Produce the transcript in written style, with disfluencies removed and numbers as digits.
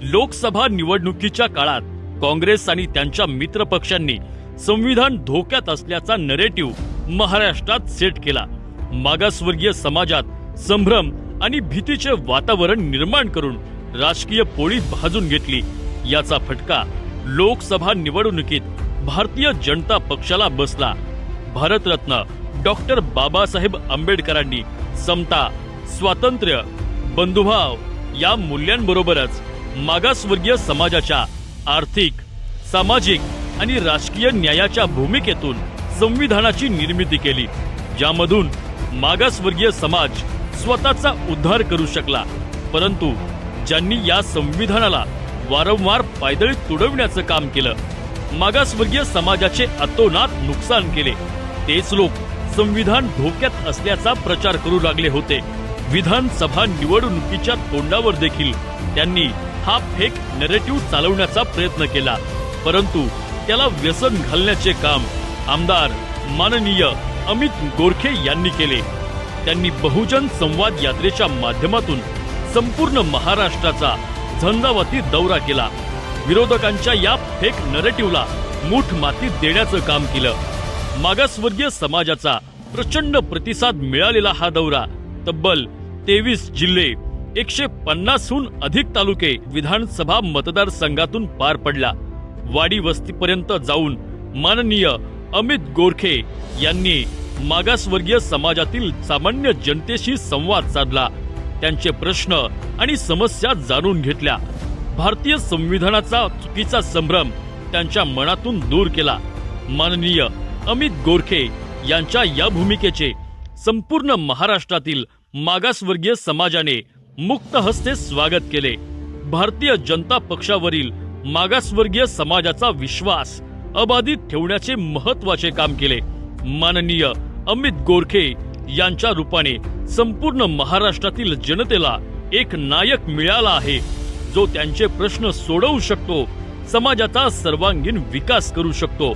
लोकसभा निवडणुकीच्या काळात काँग्रेस आणि त्यांच्या मित्रपक्षांनी संविधान धोक्यात असल्याचा नरेटिव्ह महाराष्ट्रात सेट केला। मागासवर्गीय समाजात संभ्रम आणि भीतीचे वातावरण निर्माण करून राजकीय पोळी भाजून घेतली। याचा फटका लोकसभा निवडणुकीत भारतीय जनता पक्षाला बसला। भारतरत्न डॉक्टर बाबासाहेब आंबेडकरांनी समता, स्वातंत्र्य, बंधुभाव या मूल्यांबरोबरच मागासवर्गीय समाजाच्या आर्थिक, सामाजिक आणि राजकीय न्यायाच्या भूमिकेतून संविधानाची निर्मिती केली, ज्यामधून मागासवर्गीय समाज स्वतःचा उद्धार करू शकला। परंतु ज्यांनी या संविधानाला वारंवार पायदळी तुडवण्याचं काम केलं, मागासवर्गीय समाजाचे अतोनात नुकसान केले, तेच लोक संविधान धोक्यात असल्याचा प्रचार करू लागले होते। विधानसभा निवडणुकीच्या तोंडावर देखील त्यांनी हा फेक नरेटिव्ह चालवण्याचा प्रयत्न केला, परंतु त्याला व्यसन घालण्याचे काम आमदार माननीय अमित गोरखे यांनी केले। त्यांनी बहुजन संवाद यात्रेच्या माध्यमातून संपूर्ण महाराष्ट्राचा झंझावाती दौरा केला। विरोधकांच्या या फेक नरेटिव्हला मूठ माती देण्याचं काम केलं। मागासवर्गीय समाजाचा प्रचंड प्रतिसाद मिळालेला हा दौरा तब्बल 23 जिल्हे, 150हून अधिक तालुके, विधानसभा मतदारसंघातून पार पडला। वाडी वस्तीपर्यंत जाऊन माननीय अमित गोरखे यांनी मागासवर्गीय समाजातील सामान्य जनतेशी संवाद साधला, त्यांचे प्रश्न आणि समस्या जाणून घेतल्या। भारतीय संविधानाचा चुकीचा संभ्रम त्यांच्या मनातून दूर केला। माननीय अमित गोरखे यांच्या या भूमिकेचे संपूर्ण महाराष्ट्रातील मागासवर्गीय समाजाने मुक्त हस्ते स्वागत केले। भारतीय जनता पक्षावरील मागासवर्गीय समाजाचा विश्वास अबाधित ठेवण्याचे महत्त्वाचे काम केले। माननीय अमित गोरखे यांच्या रूपाने संपूर्ण महाराष्ट्रातील जनतेला एक नायक मिळाला आहे, जो त्यांचे प्रश्न सोडवू शकतो, समाजाचा सर्वांगीण विकास करू शकतो।